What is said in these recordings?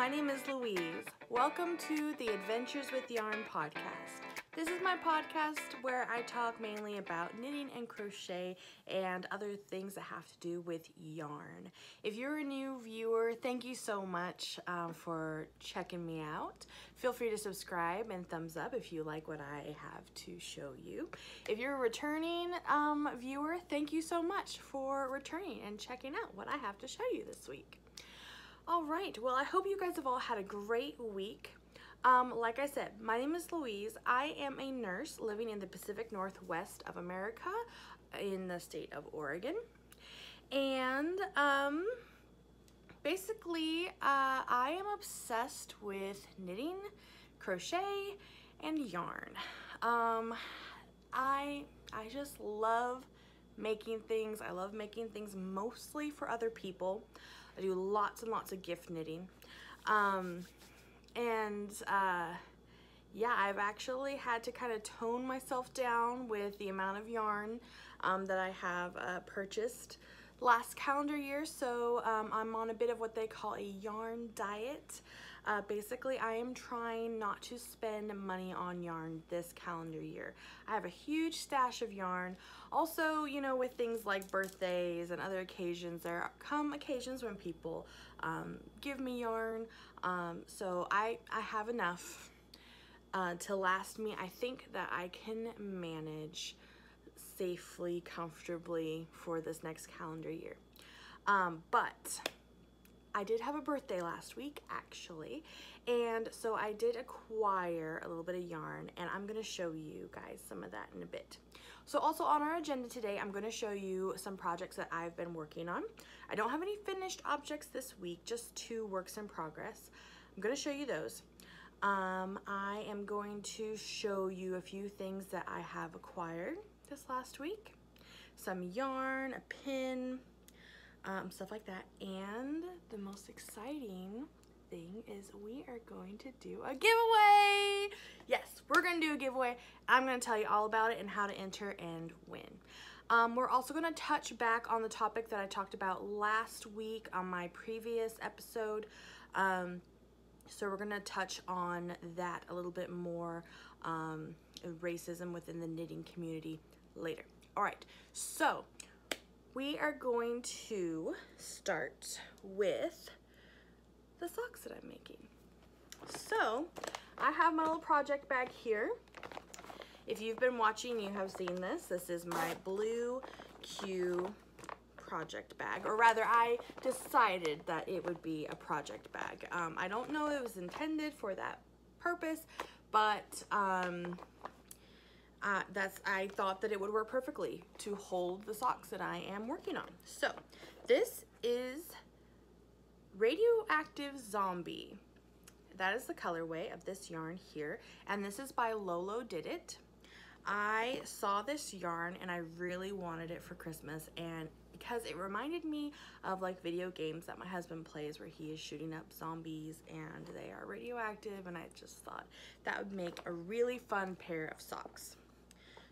my name is Louise. Welcome to the Adventures with Yarn podcast. This is my podcast where I talk mainly about knitting and crochet and other things that have to do with yarn. If you're a new viewer, thank you so much for checking me out. Feel free to subscribe and thumbs up if you like what I have to show you. If you're a returning viewer, thank you so much for returning and checking out what I have to show you this week. All right, well, I hope you guys have all had a great week. Like I said, my name is Louise. I am a nurse living in the Pacific Northwest of America in the state of Oregon. And basically, I am obsessed with knitting, crochet, and yarn. I just love making things. I love making things mostly for other people. I do lots and lots of gift knitting. Yeah, I've actually had to kind of tone myself down with the amount of yarn that I have purchased last calendar year. So I'm on a bit of what they call a yarn diet. Basically, I am trying not to spend money on yarn this calendar year. I have a huge stash of yarn. Also, you know, with things like birthdays and other occasions, there come occasions when people give me yarn. So I have enough to last me. I think that I can manage safely, comfortably for this next calendar year. But I did have a birthday last week, actually, and so I did acquire a little bit of yarn, and I'm going to show you guys some of that in a bit. So also on our agenda today, I'm going to show you some projects that I've been working on. I don't have any finished objects this week, just 2 works in progress. I'm going to show you those. I am going to show you a few things that I have acquired this last week. Some yarn, a pin, stuff like that. And the most exciting thing is we are going to do a giveaway. Yes, we're going to do a giveaway. I'm going to tell you all about it and how to enter and win. We're also going to touch back on the topic that I talked about last week on my previous episode. So we're going to touch on that a little bit more, racism within the knitting community later. All right, so we are going to start with the socks that I'm making. So I have my little project bag here. If you've been watching, you have seen this. This is my Blue Q project bag, or rather I decided that it would be a project bag. I don't know if it was intended for that purpose, but I thought that it would work perfectly to hold the socks that I am working on. So this is Radioactive Zombie. That is the colorway of this yarn here, and this is by Lolo Did It. I saw this yarn and I really wanted it for Christmas, and because it reminded me of like video games that my husband plays where he is shooting up zombies and they are radioactive, and I just thought that would make a really fun pair of socks.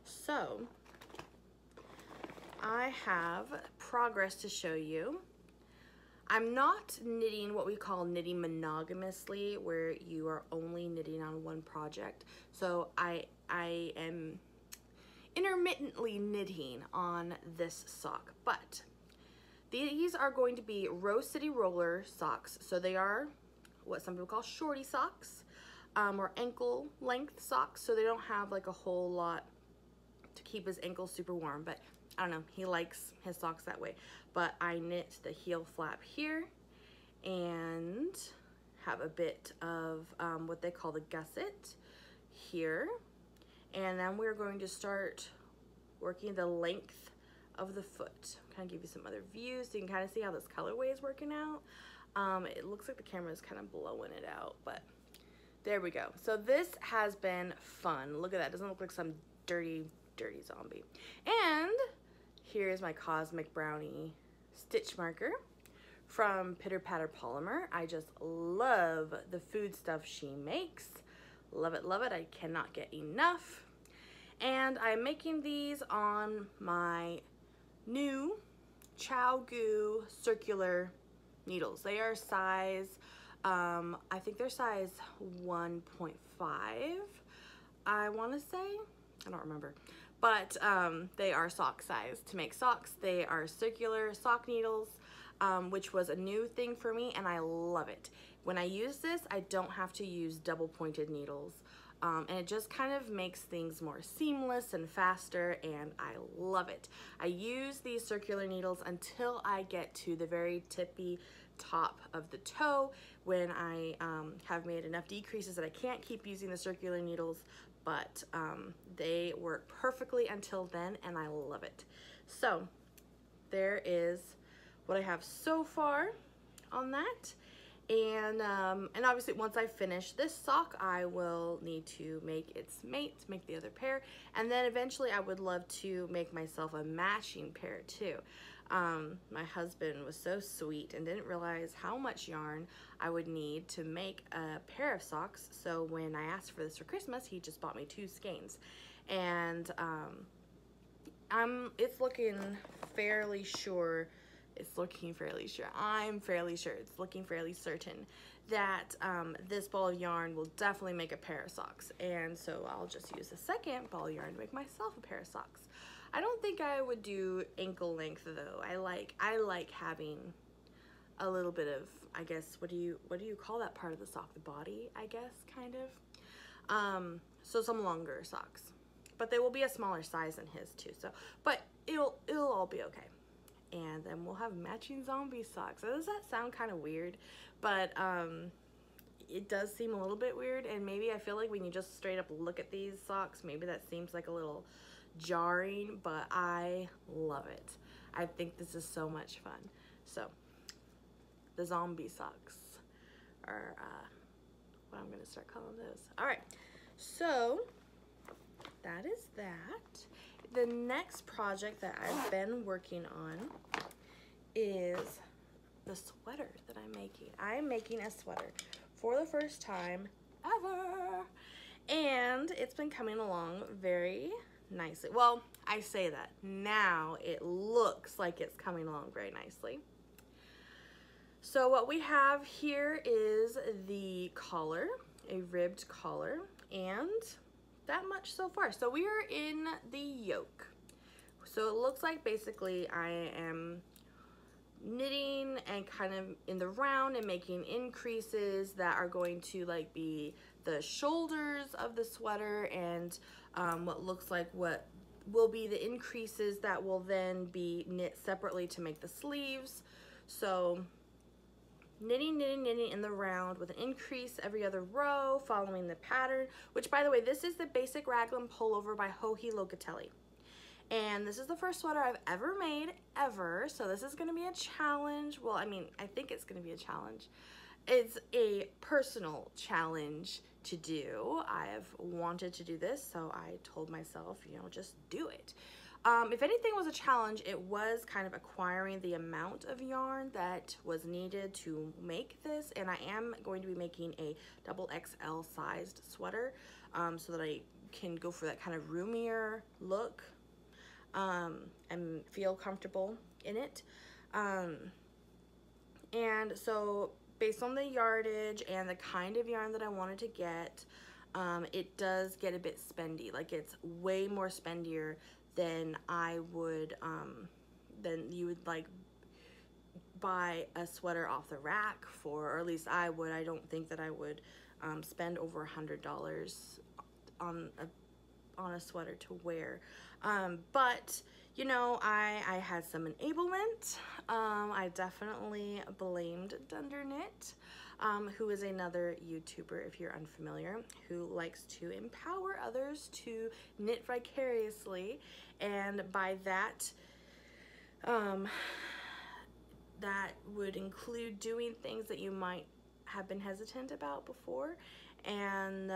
So I have progress to show you. I'm not knitting what we call knitting monogamously, where you are only knitting on one project. So I am intermittently knitting on this sock, but these are going to be Rose City Roller socks. So they are what some people call shorty socks, or ankle length socks. So they don't have like a whole lot to keep his ankles super warm, but I don't know, he likes his socks that way. But I knit the heel flap here and have a bit of what they call the gusset here. And then we're going to start working the length of the foot. Kind of give you some other views so you can kind of see how this colorway is working out. It looks like the camera is kind of blowing it out, but there we go. So this has been fun. Look at that. It doesn't look like some dirty zombie. And here's my Cosmic Brownie stitch marker from PitterPatterPolymer. I just love the food stuff she makes. Love it, love it. I cannot get enough. And I'm making these on my new Chiagoo circular needles. They are size I think they're size 1.5, I want to say. I don't remember. But they are sock size to make socks. They are circular sock needles, which was a new thing for me, and I love it. When I use this, I don't have to use double pointed needles. And it just kind of makes things more seamless and faster, and I love it. I use these circular needles until I get to the very tippy top of the toe, when I have made enough decreases that I can't keep using the circular needles, but they work perfectly until then, and I love it. So there is what I have so far on that. And obviously once I finish this sock, I will need to make its mate, make the other pair, and then eventually I would love to make myself a matching pair too. My husband was so sweet and didn't realize how much yarn I would need to make a pair of socks, so when I asked for this for Christmas, he just bought me 2 skeins. And it's looking fairly sure, I'm fairly sure, it's looking fairly certain that this ball of yarn will definitely make a pair of socks. And so I'll just use the second ball of yarn to make myself a pair of socks. I don't think I would do ankle length though. I like having a little bit of, I guess, what do you call that part of the sock? The body, I guess, kind of. So some longer socks, but they will be a smaller size than his too. So, but it'll all be okay. And then we'll have matching zombie socks. Does that sound kind of weird? But it does seem a little bit weird, and maybe I feel like when you just straight up look at these socks, maybe that seems like a little jarring, but I love it. I think this is so much fun. So the zombie socks are what I'm gonna start calling those. All right, so that is that. The next project that I've been working on is the sweater that I'm making. I'm making a sweater for the first time ever, and it's been coming along very nicely. Well, I say that now, it looks like it's coming along very nicely. So what we have here is the collar, a ribbed collar, and that much so far. So we are in the yoke. So it looks like basically I am knitting and kind of in the round and making increases that are going to like be the shoulders of the sweater, and what looks like what will be the increases that will then be knit separately to make the sleeves. So knitting, knitting, knitting in the round with an increase every other row, following the pattern, which, by the way, this is the Basic Raglan Pullover by Joji Locatelli. And this is the first sweater I've ever made, ever, so this is gonna be a challenge. Well, I mean, I think it's gonna be a challenge. It's a personal challenge to do. I've wanted to do this, so I told myself, you know, just do it. If anything was a challenge, it was kind of acquiring the amount of yarn that was needed to make this, and I am going to be making a XXL sized sweater so that I can go for that kind of roomier look and feel comfortable in it. And so based on the yardage and the kind of yarn that I wanted to get, it does get a bit spendy. Like, it's way more spendier than I would, than you would like buy a sweater off the rack for, or at least I would. I don't think that I would spend over $100 on a sweater to wear. But you know, I had some enablement. I definitely blamed Dunderknit, who is another YouTuber, if you're unfamiliar, who likes to empower others to knit vicariously. And by that, that would include doing things that you might have been hesitant about before, and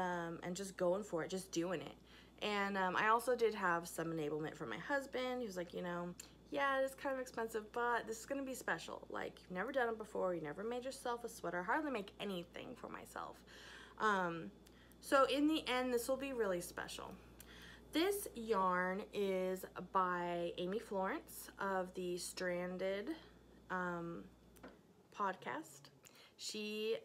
just going for it, just doing it. And I also did have some enablement from my husband. He was like, you know, yeah, it's kind of expensive, but this is gonna be special. Like, you've never done it before, you never made yourself a sweater. I hardly make anything for myself. So in the end, this will be really special. This yarn is by Amy Florence of the Stranded podcast. She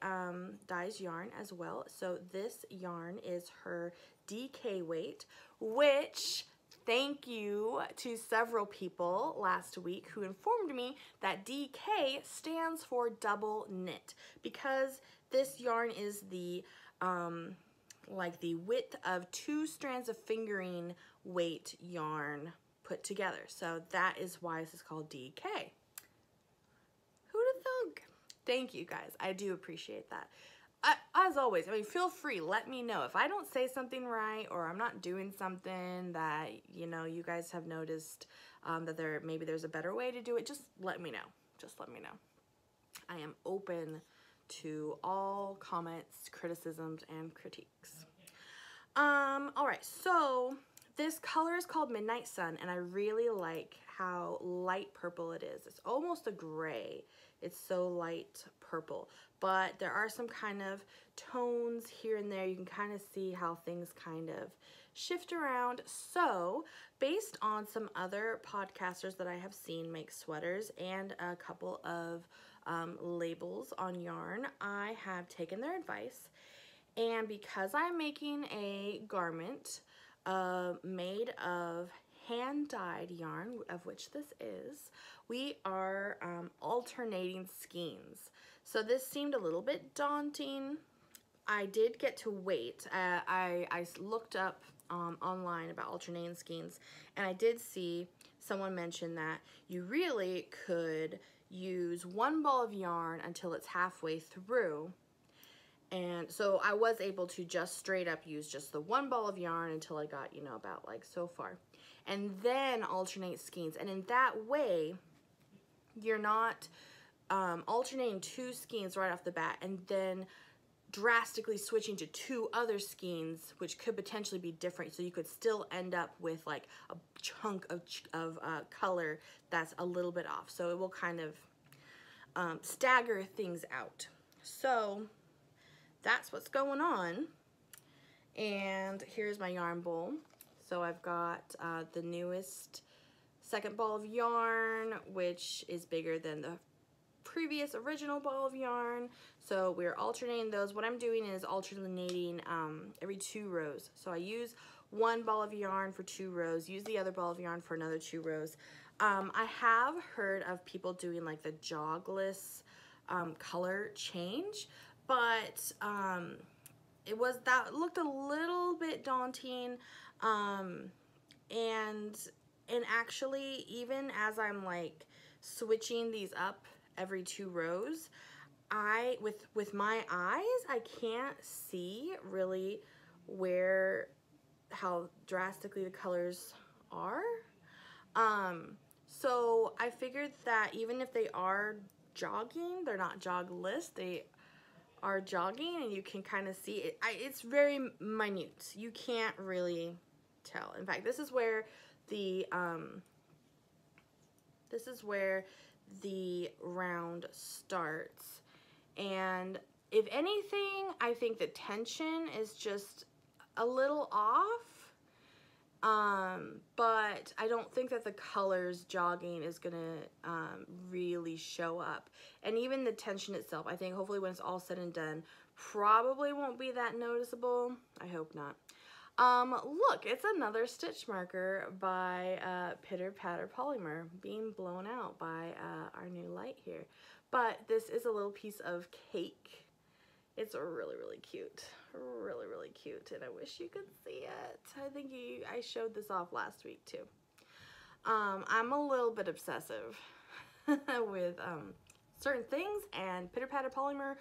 dyes yarn as well. So this yarn is her DK weight, which thank you to several people last week who informed me that DK stands for double knit, because this yarn is the like the width of 2 strands of fingering weight yarn put together. So that is why this is called DK. Who'd have thunk? Thank you guys. I do appreciate that. As always, I mean, feel free, let me know if I don't say something right or I'm not doing something that, you know, you guys have noticed that maybe there's a better way to do it. Just let me know. Just let me know. I am open to all comments, criticisms, and critiques. All right, so this color is called Midnight Sun, and I really like how light purple it is. It's almost a gray. It's so light purple, but there are some kind of tones here and there. You can kind of see how things kind of shift around. So based on some other podcasters that I have seen make sweaters and a couple of labels on yarn, I have taken their advice, and because I'm making a garment made of hand-dyed yarn, of which this is, we are alternating skeins. So this seemed a little bit daunting. I did get to wait. I looked up online about alternating skeins, and I did see someone mention that you really could use 1 ball of yarn until it's halfway through. And so I was able to just straight up use just the 1 ball of yarn until I got, you know, about like so far. And then alternate skeins. And in that way, you're not alternating 2 skeins right off the bat and then drastically switching to 2 other skeins, which could potentially be different. So you could still end up with like a chunk of color that's a little bit off. So it will kind of stagger things out. So that's what's going on. And here's my yarn bowl. So I've got the newest 2nd ball of yarn, which is bigger than the previous original ball of yarn. So we're alternating those. What I'm doing is alternating every 2 rows. So I use 1 ball of yarn for 2 rows, use the other ball of yarn for another 2 rows. I have heard of people doing like the jogless color change, but that looked a little bit daunting, and actually, even as I'm like switching these up every 2 rows, with my eyes, I can't see really how drastically the colors are. So I figured that even if they are jogging, they're not jogless, they are jogging, and you can kind of see it. It's very minute. You can't really tell. In fact, this is where the round starts, and if anything, I think the tension is just a little off, but I don't think that the colors jogging is gonna really show up. And even the tension itself, I think hopefully when it's all said and done, probably won't be that noticeable. I hope not. Look, it's another stitch marker by PitterPatterPolymer being blown out by our new light here. But this is a little piece of cake. It's really, really cute. Really, really cute. And I wish you could see it. I think I showed this off last week too. I'm a little bit obsessive with certain things, and PitterPatterPolymer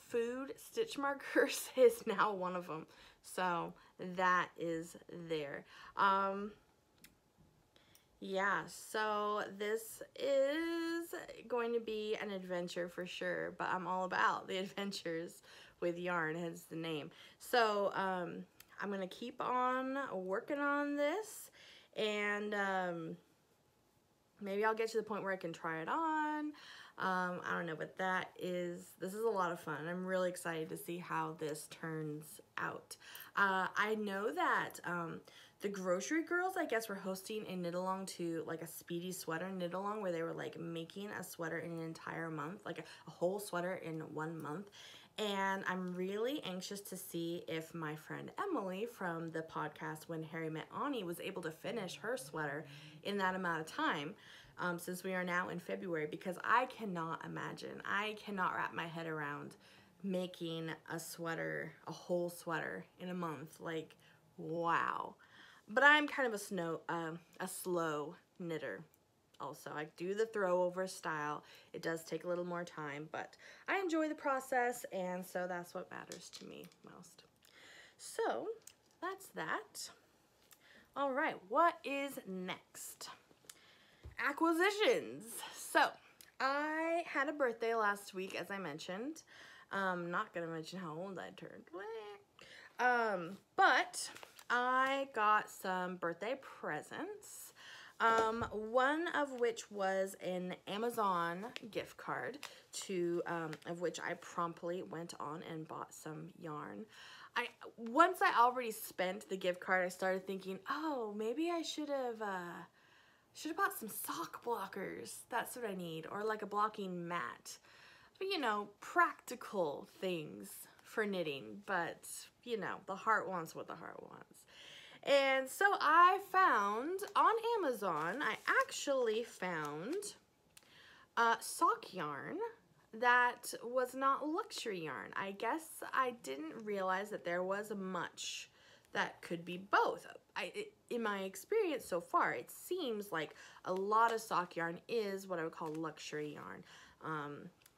food stitch markers is now one of them. So that is there. Yeah, so this is going to be an adventure for sure, but I'm all about the adventures with yarn, hence the name. So I'm gonna keep on working on this, and maybe I'll get to the point where I can try it on. I don't know, but this is a lot of fun. I'm really excited to see how this turns out. I know that the grocery girls, I guess, were hosting a knit along to like a speedy sweater knit along where they were like making a sweater in an entire month, like a whole sweater in 1 month. And I'm really anxious to see if my friend Emily from the podcast When Harry Met Ani was able to finish her sweater in that amount of time, since we are now in February, because I cannot imagine, I cannot wrap my head around making a sweater, a whole sweater in a month. Like, wow. But I'm kind of a slow knitter. Also, I do the throw over style. It does take a little more time, but I enjoy the process, and so that's what matters to me most. So that's that. All right, what is next? Acquisitions. So I had a birthday last week, as I mentioned. Not gonna mention how old I turned. But I got some birthday presents. One of which was an Amazon gift card to, of which I promptly went on and bought some yarn. Once I already spent the gift card, I started thinking, oh, maybe I should have bought some sock blockers. That's what I need, or like a blocking mat. But, you know, practical things for knitting, but, you know, the heart wants what the heart wants. And so I found on Amazon, I actually found sock yarn that was not luxury yarn. I guess I didn't realize that there was much that could be both. In my experience so far, it seems like a lot of sock yarn is what I would call luxury yarn.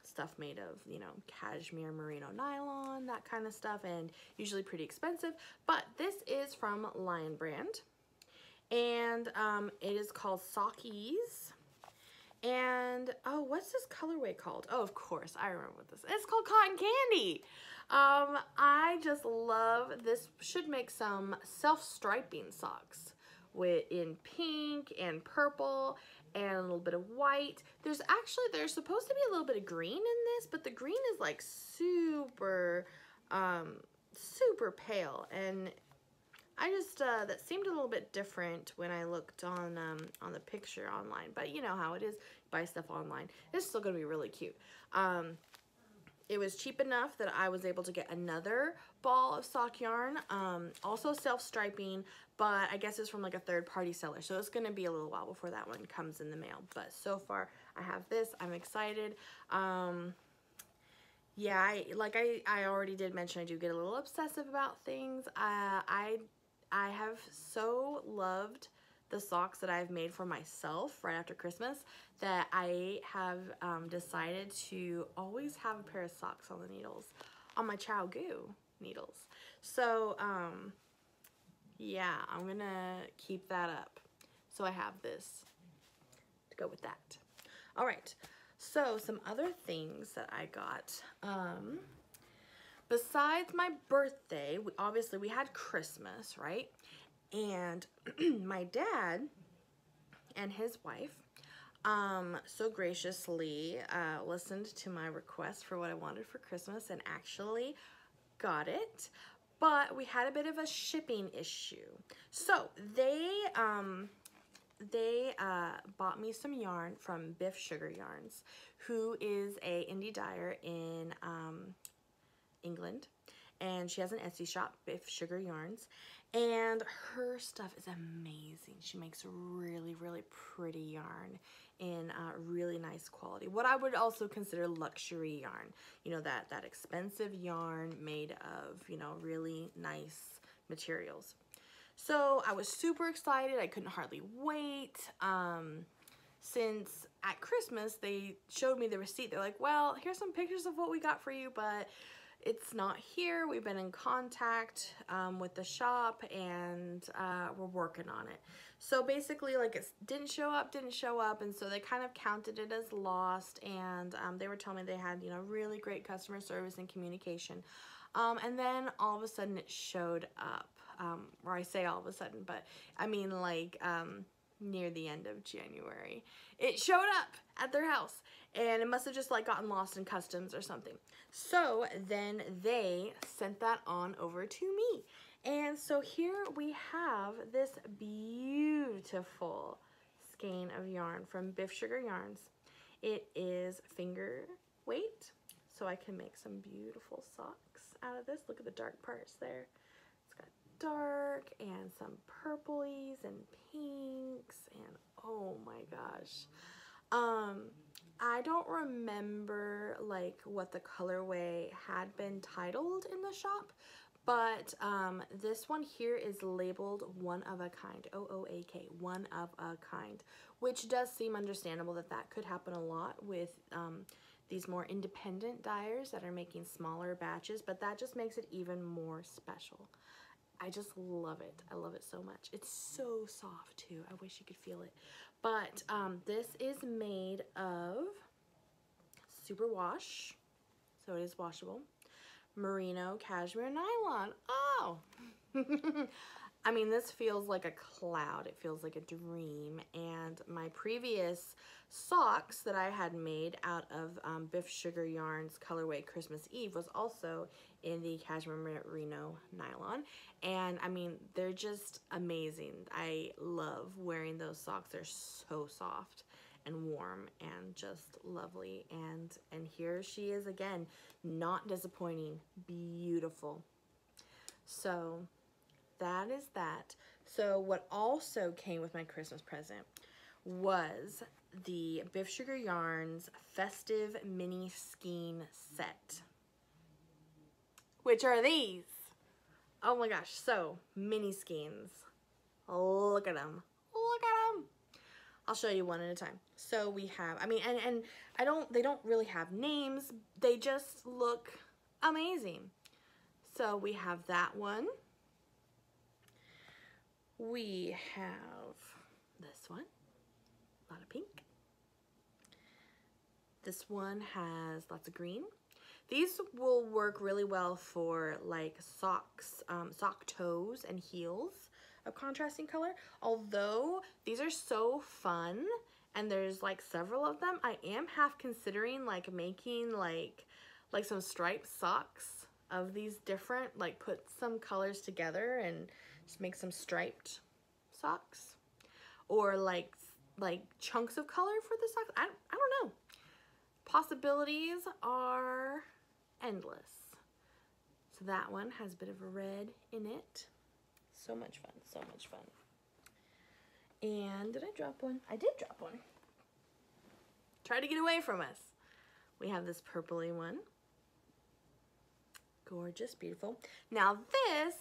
Stuff made of, you know, cashmere, merino, nylon, that kind of stuff, and usually pretty expensive. But this is from Lion Brand, and it is called Sockies. And oh, what's this colorway called? Oh, of course, I remember what this is. It's called Cotton Candy. I just love this. Should make some self-striping socks in pink and purple and a little bit of white. There's supposed to be a little bit of green in this, but the green is like super super pale, and I just that seemed a little bit different when I looked on the picture online. But you know how it is, you buy stuff online. It's still gonna be really cute. It was cheap enough that I was able to get another ball of sock yarn, also self-striping, but I guess it's from like a third-party seller, so it's going to be a little while before that one comes in the mail. But so far, I have this. I'm excited. Yeah, I already did mention, I do get a little obsessive about things. I have so loved the socks that I've made for myself right after Christmas that I have decided to always have a pair of socks on the needles, on my Chiagoo needles. So yeah, I'm gonna keep that up. So I have this to go with that. All right, so some other things that I got. Besides my birthday, obviously we had Christmas, right? And my dad and his wife so graciously listened to my request for what I wanted for Christmas and actually got it. But we had a bit of a shipping issue. So they bought me some yarn from BiffSugarYarns, who is a indie dyer in England, and she has an Etsy shop, BiffSugarYarns, and her stuff is amazing. She makes really, really pretty yarn in really nice quality. What I would also consider luxury yarn. You know, that expensive yarn made of, you know, really nice materials. So I was super excited. I couldn't hardly wait. Since at Christmas, they showed me the receipt. They're like, well, here's some pictures of what we got for you, but it's not here. We've been in contact with the shop, and we're working on it. So basically, like, it didn't show up, and so they kind of counted it as lost, and they were telling me they had, you know, really great customer service and communication. And then all of a sudden it showed up, or I say all of a sudden, but I mean like near the end of January. It showed up at their house, and it must have just like gotten lost in customs or something. So then they sent that on over to me, And so here we have this beautiful skein of yarn from BiffSugarYarns. It is finger weight, so I can make some beautiful socks out of this. Look at the dark parts there. It's got dark and some purplies and pinks, and oh my gosh. I don't remember like what the colorway had been titled in the shop, but this one here is labeled one of a kind, OOAK, one of a kind, which does seem understandable that that could happen a lot with these more independent dyers that are making smaller batches, but that just makes it even more special. I just love it. I love it so much. It's so soft too. I wish you could feel it. But this is made of superwash, so it is washable, merino cashmere nylon. Oh! I mean, this feels like a cloud. It feels like a dream. And my previous socks that I had made out of BiffSugarYarn's colorway Christmas Eve was also in the cashmere merino nylon. And I mean, they're just amazing. I love wearing those socks. They're so soft and warm and just lovely. And here she is again, not disappointing, beautiful. So that is that. So what also came with my Christmas present was the BiffSugarYarn's Festive Mini Skein Set. Which are these? Oh my gosh, so mini skeins. Look at them. Look at them. I'll show you one at a time. So we have, I mean, and they don't really have names. They just look amazing. So we have that one. We have this one, a lot of pink. This one has lots of green. These will work really well for like socks, sock toes and heels of contrasting color. Although these are so fun and there's like several of them, I am half considering like making like some striped socks of these different, like put some colors together and just make some striped socks, or like chunks of color for the socks. I don't know. Possibilities are endless. So that one has a bit of a red in it. So much fun, so much fun. And did I drop one? I did drop one. Try to get away from us. We have this purpley one. Gorgeous, beautiful. Now this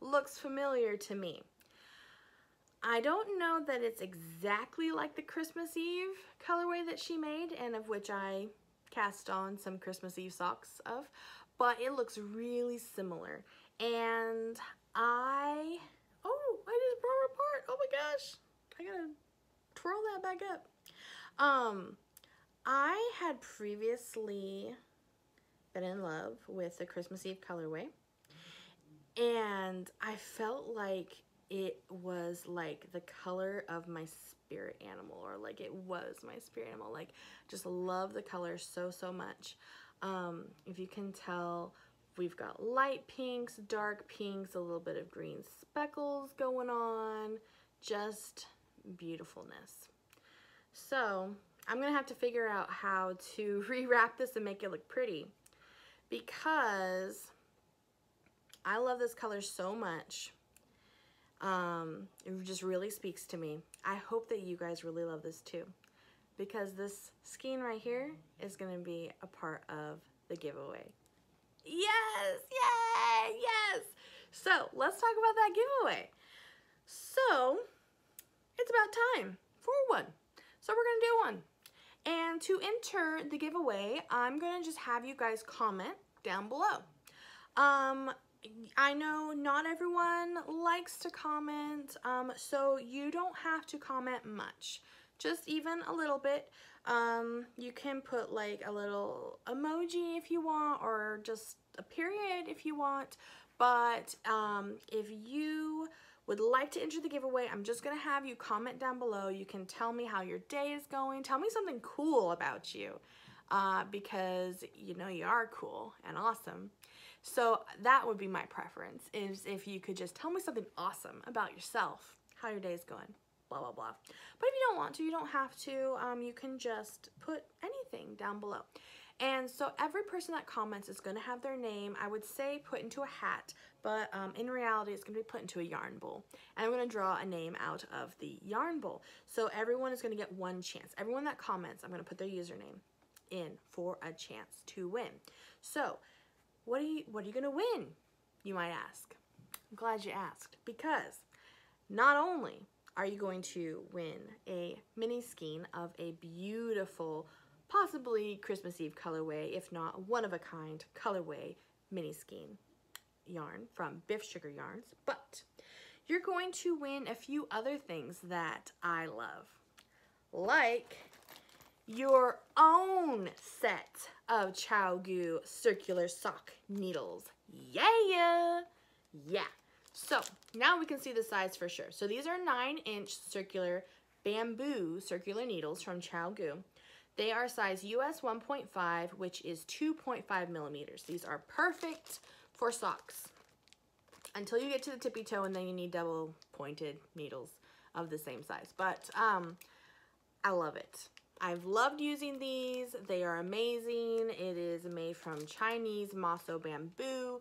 looks familiar to me. I don't know that it's exactly like the Christmas Eve colorway that she made and of which I cast on some Christmas Eve socks of, but it looks really similar. And I just broke it apart. Oh my gosh. I gotta twirl that back up. I had previously been in love with the Christmas Eve colorway, and I felt like it was like the color of my spirit animal, or like it was my spirit animal. Like, just love the color so much. If you can tell, we've got light pinks, dark pinks, a little bit of green speckles going on, just beautifulness. So I'm gonna have to figure out how to rewrap this and make it look pretty, because I love this color so much. It just really speaks to me. I hope that you guys really love this too, because this skein right here is gonna be a part of the giveaway. Yes, yay, yes. So let's talk about that giveaway. So it's about time for one. So we're gonna do one. And to enter the giveaway, I'm gonna just have you guys comment down below. I know not everyone likes to comment, so you don't have to comment much, just even a little bit. You can put like a little emoji if you want, or just a period if you want, but if you would like to enter the giveaway, I'm just gonna have you comment down below. You can tell me how your day is going, tell me something cool about you. because you know you are cool and awesome. So that would be my preference, is if you could just tell me something awesome about yourself, how your day's going, blah, blah, blah. But if you don't want to, you don't have to. You can just put anything down below. And so every person that comments is going to have their name, I would say, put into a hat, but in reality, it's going to be put into a yarn bowl. And I'm going to draw a name out of the yarn bowl. So everyone is going to get one chance. Everyone that comments, I'm going to put their username in for a chance to win. So what are you going to win, you might ask? I'm glad you asked, because not only are you going to win a mini skein of a beautiful, possibly Christmas Eve colorway, if not one-of-a-kind colorway mini skein yarn from BiffSugarYarns, but you're going to win a few other things that I love, like your own set of Chiagoo circular sock needles. Yeah! So now we can see the size for sure. So these are 9-inch circular bamboo circular needles from Chiagoo. They are size US 1.5, which is 2.5 millimeters. These are perfect for socks until you get to the tippy toe, and then you need double pointed needles of the same size. But I love it. I've loved using these. They are amazing. It is made from Chinese Mosso bamboo.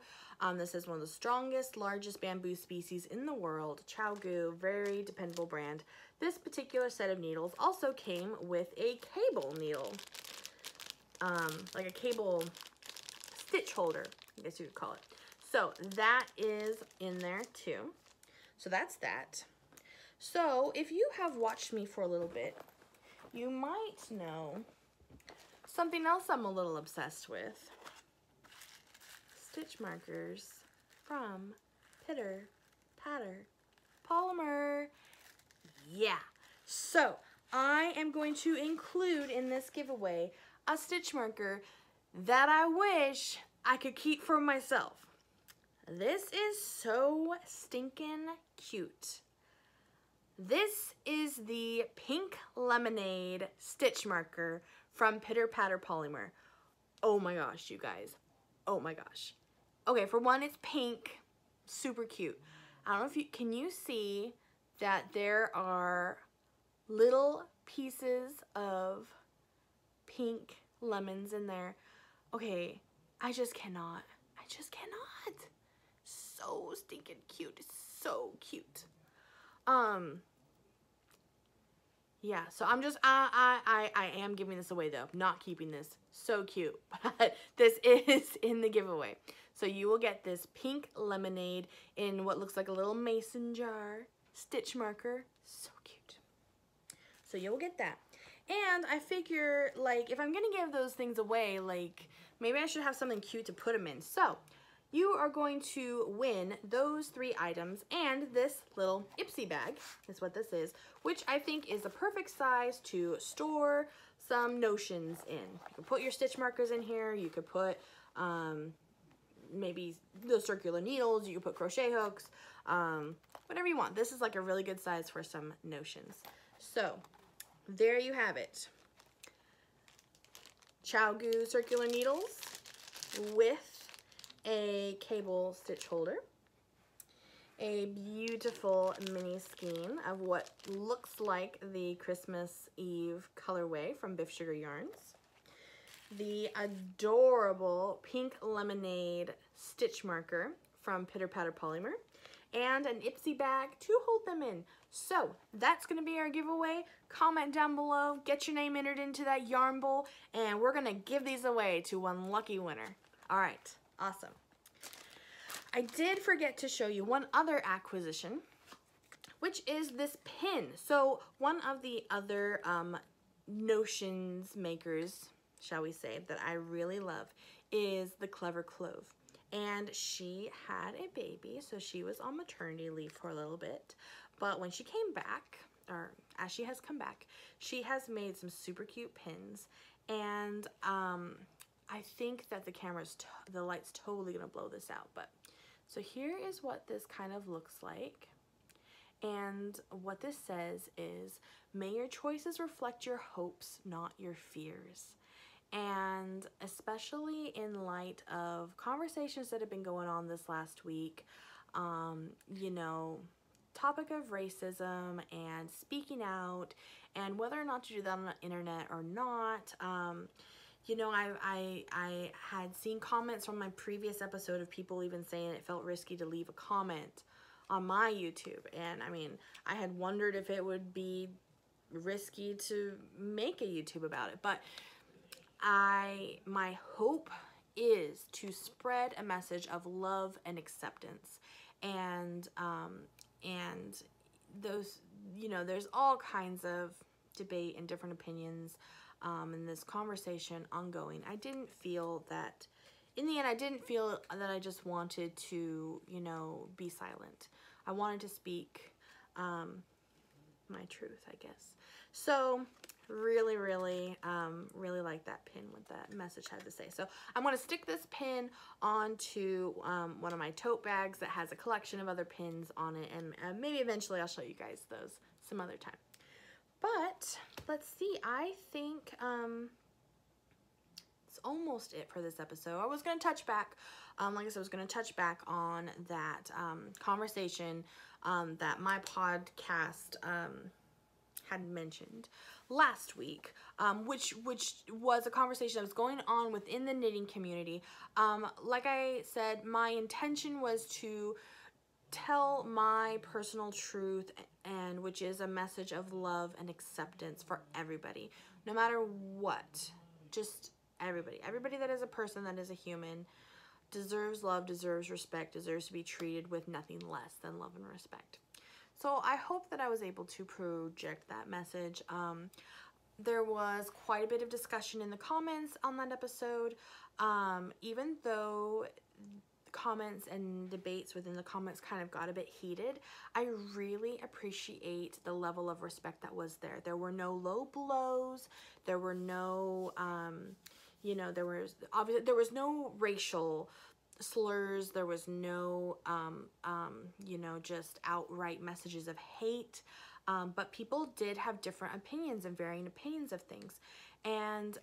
This is one of the strongest, largest bamboo species in the world. Chiagoo, very dependable brand. This particular set of needles also came with a cable needle, like a cable stitch holder, I guess you could call it. So that is in there too. So that's that. So if you have watched me for a little bit, you might know something else I'm a little obsessed with. Stitch markers from PitterPatterPolymer. Yeah. So I am going to include in this giveaway a stitch marker that I wish I could keep for myself. This is so stinking cute. This is the Pink Lemonade stitch marker from PitterPatterPolymer. Oh my gosh, you guys. Oh my gosh. Okay, for one, it's pink. Super cute. I don't know if you can see that there are little pieces of pink lemons in there. Okay, I just cannot. So stinking cute. So cute. Yeah, so I'm just, I am giving this away though, not keeping this. So cute, but this is in the giveaway. So you will get this Pink Lemonade in what looks like a little mason jar stitch marker. So cute. So you'll get that. And I figure, like, if I'm gonna give those things away, like, maybe I should have something cute to put them in. So you are going to win those 3 items and this little Ipsy bag is what this is, which I think is the perfect size to store some notions in. You can put your stitch markers in here. You could put maybe those circular needles. You could put crochet hooks, whatever you want. This is like a really good size for some notions. So there you have it. Chiagoo circular needles with a cable stitch holder, a beautiful mini skein of what looks like the Christmas Eve colorway from BiffSugarYarns, the adorable Pink Lemonade stitch marker from PitterPatterPolymer, and an Ipsy bag to hold them in. So that's going to be our giveaway. Comment down below, get your name entered into that yarn bowl, and we're going to give these away to one lucky winner. All right. Awesome. I did forget to show you one other acquisition, which is this pin. So one of the other notions makers, shall we say, that I really love is the Clever Clove. And she had a baby, so she was on maternity leave for a little bit. But when she came back, or as she has come back, she has made some super cute pins. And I think that the light's totally gonna blow this out, but so here is what this kind of looks like. And what this says is, may your choices reflect your hopes, not your fears. And especially in light of conversations that have been going on this last week, you know, topic of racism and speaking out and whether or not to do that on the internet or not. You know, I had seen comments from my previous episode of people even saying it felt risky to leave a comment on my YouTube. And I mean, I had wondered if it would be risky to make a YouTube about it, but my hope is to spread a message of love and acceptance. And those, you know, there's all kinds of debate and different opinions in this conversation ongoing. I didn't feel that, in the end, I didn't feel that I just wanted to, you know, be silent. I wanted to speak my truth, I guess. So really like that pin, what that message had to say. So I'm going to stick this pin onto one of my tote bags that has a collection of other pins on it, and maybe eventually I'll show you guys those some other time. But let's see, I think it's almost it for this episode. I was going to touch back, like I said, I was going to touch back on that conversation that my podcast had mentioned last week, which was a conversation that was going on within the knitting community. Like I said, my intention was to tell my personal truth, and which is a message of love and acceptance for everybody, no matter what. Just everybody that is a person, that is a human, deserves love, deserves respect, deserves to be treated with nothing less than love and respect. So I hope that I was able to project that message. There was quite a bit of discussion in the comments on that episode, even though comments and debates within the comments kind of got a bit heated. I really appreciate the level of respect that was there. There were no low blows. There were no, you know, there was no racial slurs. There was no, you know, just outright messages of hate. But people did have different opinions and varying opinions of things. And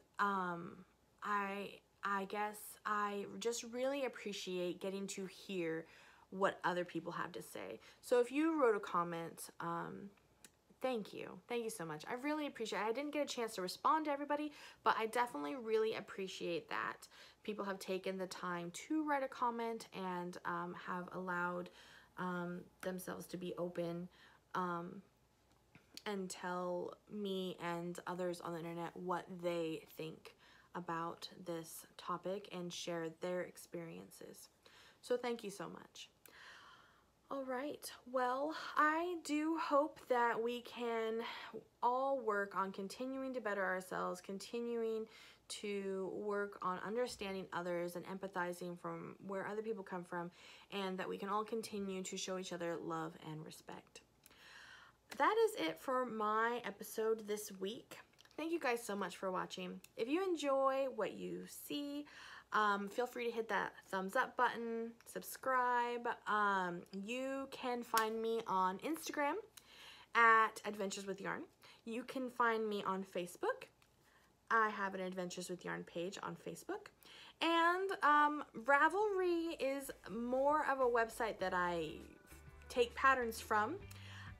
I guess I just really appreciate getting to hear what other people have to say. So if you wrote a comment, thank you. Thank you so much. I really appreciate it. I didn't get a chance to respond to everybody, but I definitely really appreciate that people have taken the time to write a comment and have allowed themselves to be open and tell me and others on the internet what they think about this topic and share their experiences. So thank you so much. All right, well, I do hope that we can all work on continuing to better ourselves, continuing to work on understanding others and empathizing from where other people come from, and that we can all continue to show each other love and respect. That is it for my episode this week. Thank you guys so much for watching. If you enjoy what you see, feel free to hit that thumbs up button, subscribe. You can find me on Instagram at Adventures with Yarn. You can find me on Facebook. I have an Adventures with Yarn page on Facebook. And Ravelry is more of a website that I take patterns from.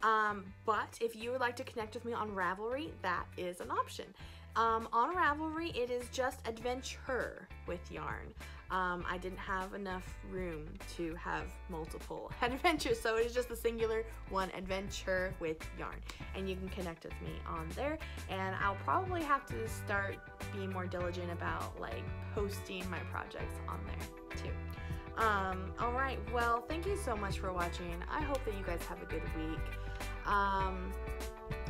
But if you would like to connect with me on Ravelry, that is an option. On Ravelry, it is just Adventure with Yarn. I didn't have enough room to have multiple adventures, so it is just the singular one, Adventure with Yarn. And you can connect with me on there, and I'll probably have to start being more diligent about like posting my projects on there too. All right, well, thank you so much for watching. I hope that you guys have a good week.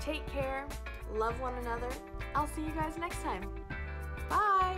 Take care, love one another. I'll see you guys next time. Bye!